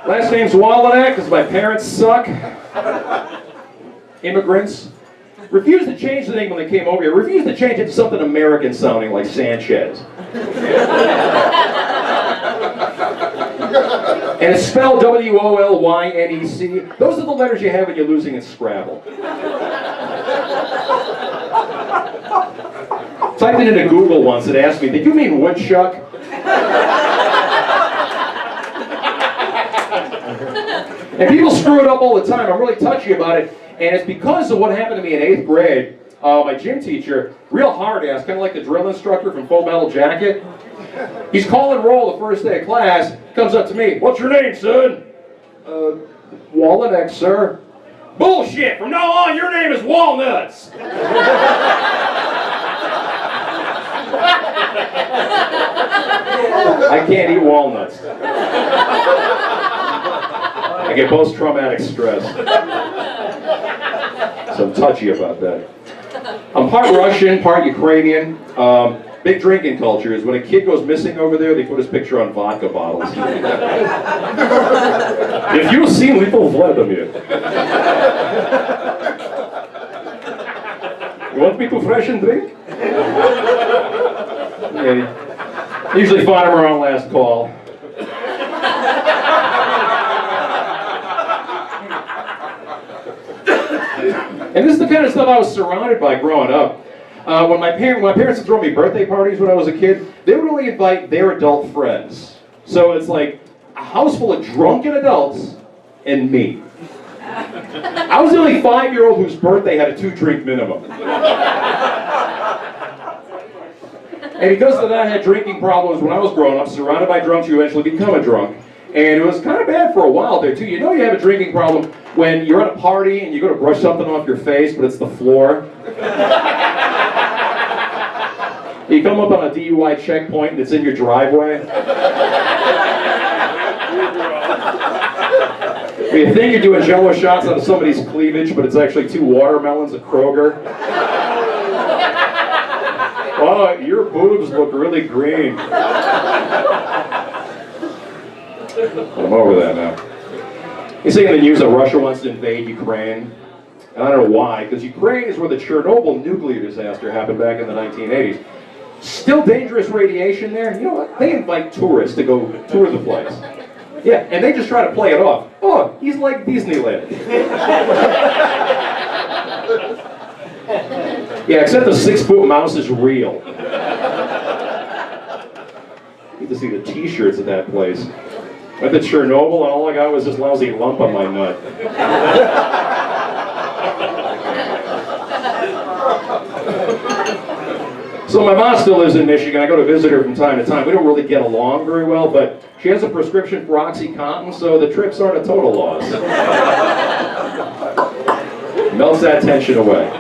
Last name's Wallinack because my parents suck. Immigrants. Refused to change the name when they came over here. Refused to change it to something American sounding like Sanchez. And it's spelled W-O-L-Y-N-E-C. Those are the letters you have when you're losing at Scrabble. Typed it into Google once. It asked me, did you mean woodchuck? And people screw it up all the time. I'm really touchy about it. And it's because of what happened to me in 8th grade. My gym teacher, real hard ass, kind of like the drill instructor from Full Metal Jacket. He's calling roll the first day of class, comes up to me, what's your name, son? Wallinack, sir. Bullshit, from now on your name is Walnuts. I can't eat walnuts. I get post-traumatic stress. So I'm touchy about that. I'm part Russian, part Ukrainian. Big drinking culture is when a kid goes missing over there, they put his picture on vodka bottles. If you see little Vladimir. You want me to freshen drink? Yeah. Usually find them around last call. And this is the kind of stuff I was surrounded by growing up. When my parents would throw me birthday parties when I was a kid, they would only invite their adult friends. So it's like a house full of drunken adults and me. I was the only 5-year-old whose birthday had a 2-drink minimum. And because of that, I had drinking problems when I was growing up, surrounded by drunks, you eventually become a drunk. And it was kind of bad for a while there too. You know you have a drinking problem when you're at a party and you go to brush something off your face, but it's the floor. You come up on a DUI checkpoint and it's in your driveway. You think you're doing Jello shots out of somebody's cleavage, but it's actually 2 watermelons at Kroger. Oh, your boobs look really green. I'm over that now. You see in the news that Russia wants to invade Ukraine. And I don't know why, because Ukraine is where the Chernobyl nuclear disaster happened back in the 1980s. Still dangerous radiation there. You know what? They invite tourists to go tour the place. Yeah, and they just try to play it off. Oh, he's like Disneyland. Yeah, except the 6-foot mouse is real. You need to see the t-shirts at that place. Went to Chernobyl and all I got was this lousy lump on my nut. So my mom still lives in Michigan. I go to visit her from time to time. We don't really get along very well, but she has a prescription for OxyContin, so the trips aren't a total loss. Melts that tension away.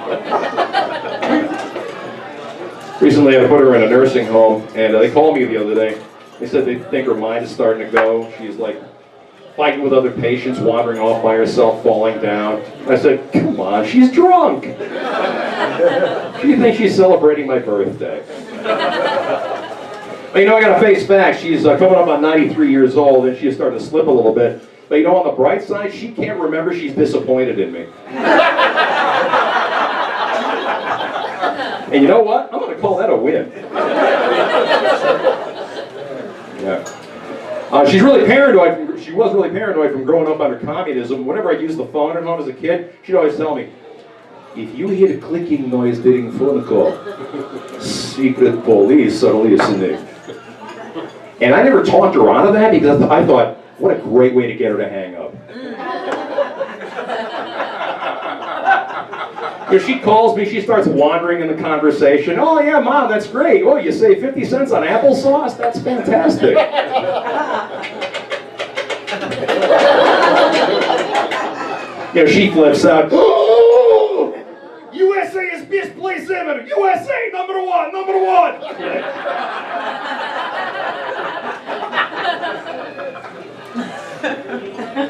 Recently I put her in a nursing home, and they called me the other day. They said they think her mind is starting to go. She's like fighting with other patients, wandering off by herself, falling down. I said, come on, she's drunk. She thinks she's celebrating my birthday. But you know, I gotta face facts. She's coming up on 93 years old, and she's starting to slip a little bit. But you know, on the bright side, she can't remember she's disappointed in me. And you know what? I'm gonna call that a win. Yeah. She's really paranoid. She was really paranoid from growing up under communism. Whenever I used the phone at home as a kid, she'd always tell me, if you hear a clicking noise during phone call, secret police are listening. And I never talked her out of that because I thought, what a great way to get her to hang up. If she calls me, she starts wandering in the conversation. Oh yeah, Mom, that's great. Oh, you save 50 cents on applesauce? That's fantastic. You know, she flips out. Oh, USA is best place ever. USA, number one, number one.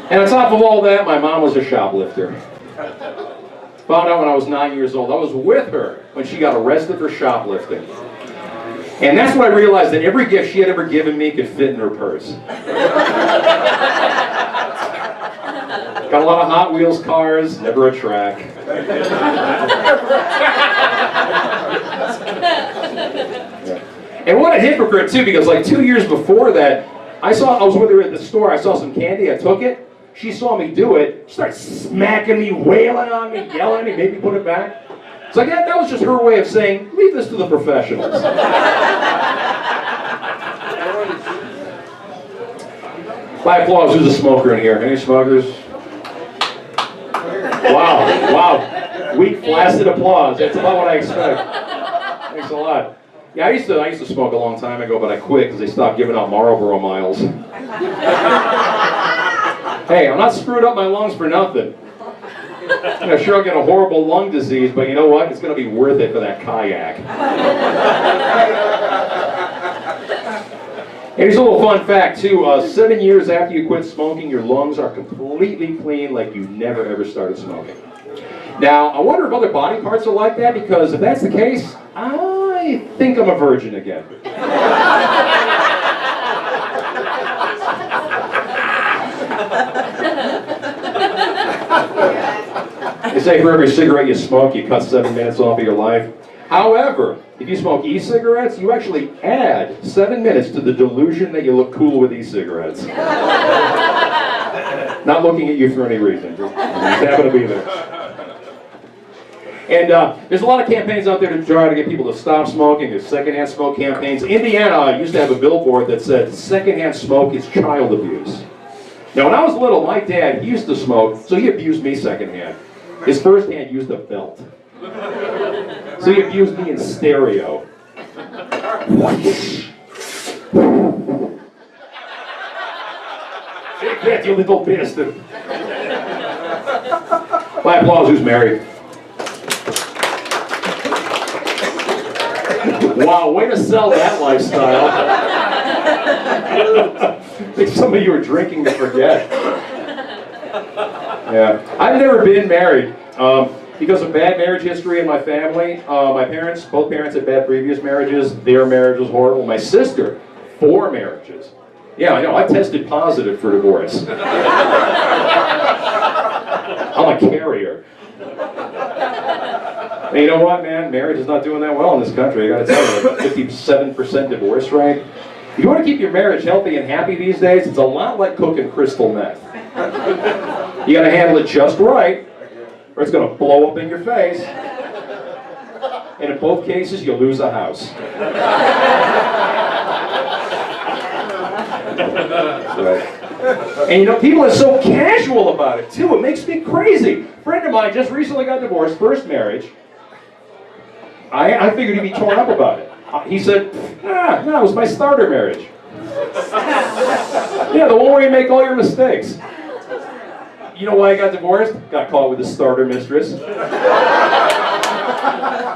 And on top of all that, my mom was a shoplifter. Found out when I was 9 years old. I was with her when she got arrested for shoplifting. And that's when I realized that every gift she had ever given me could fit in her purse. Got a lot of Hot Wheels cars, never a track. Yeah. And what a hypocrite too, because like 2 years before that, I was with her at the store, I saw some candy, I took it, she saw me do it, she started smacking me, wailing on me, yelling at me, made me put it back. It's like, that was just her way of saying, leave this to the professionals. By applause, who's a smoker in here? Any smokers? Wow. Weak, flaccid applause. That's about what I expect. Thanks a lot. Yeah, I used to smoke a long time ago, but I quit because they stopped giving out Marlboro miles. Hey, I'm not screwing up my lungs for nothing. Sure, I'll get a horrible lung disease, but you know what? It's going to be worth it for that kayak. Here's a little fun fact, too. 7 years after you quit smoking, your lungs are completely clean like you never ever started smoking. Now, I wonder if other body parts are like that, because if that's the case, I think I'm a virgin again. They say for every cigarette you smoke, you cut 7 minutes off of your life. However, if you smoke e-cigarettes, you actually add 7 minutes to the delusion that you look cool with e-cigarettes. Not looking at you for any reason. Just happen to be there. And there's a lot of campaigns out there to try to get people to stop smoking. There's secondhand smoke campaigns. Indiana used to have a billboard that said, secondhand smoke is child abuse. Now, when I was little, my dad, he used to smoke, so he abused me secondhand. His first hand used a belt. So he abused me in stereo. Take that, you little bastard. My applause, who's married? Wow, way to sell that lifestyle. I think some of you are drinking to forget. Yeah, I've never been married. Because of bad marriage history in my family, my parents, both parents had bad previous marriages. Their marriage was horrible. My sister, 4 marriages. Yeah, I know, I tested positive for divorce. I'm a carrier. And you know what, man? Marriage is not doing that well in this country. I gotta tell you, like 57% divorce rate. If you want to keep your marriage healthy and happy these days, it's a lot like cooking crystal meth. You gotta handle it just right, or it's going to blow up in your face. And in both cases, you'll lose a house. Right. And you know, people are so casual about it, too. It makes me crazy. A friend of mine just recently got divorced, first marriage. I figured he'd be torn up about it. He said, no, it was my starter marriage. Yeah, the one where you make all your mistakes. You know why I got divorced? Got caught with a starter mistress.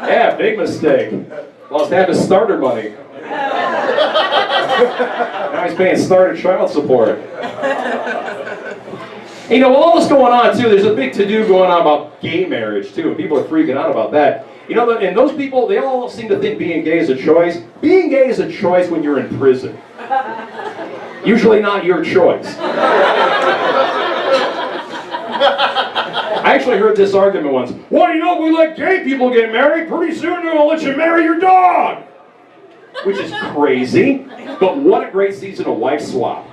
Yeah, big mistake. Lost half his starter money. Now he's paying starter child support. And, you know, all this going on too, there's a big to-do going on about gay marriage too, and people are freaking out about that. You know, and those people, they all seem to think being gay is a choice. Being gay is a choice when you're in prison. Usually not your choice. I actually heard this argument once. Well, you know, if we let gay people get married, pretty soon they're going to let you marry your dog. Which is crazy, but what a great season of wife swap.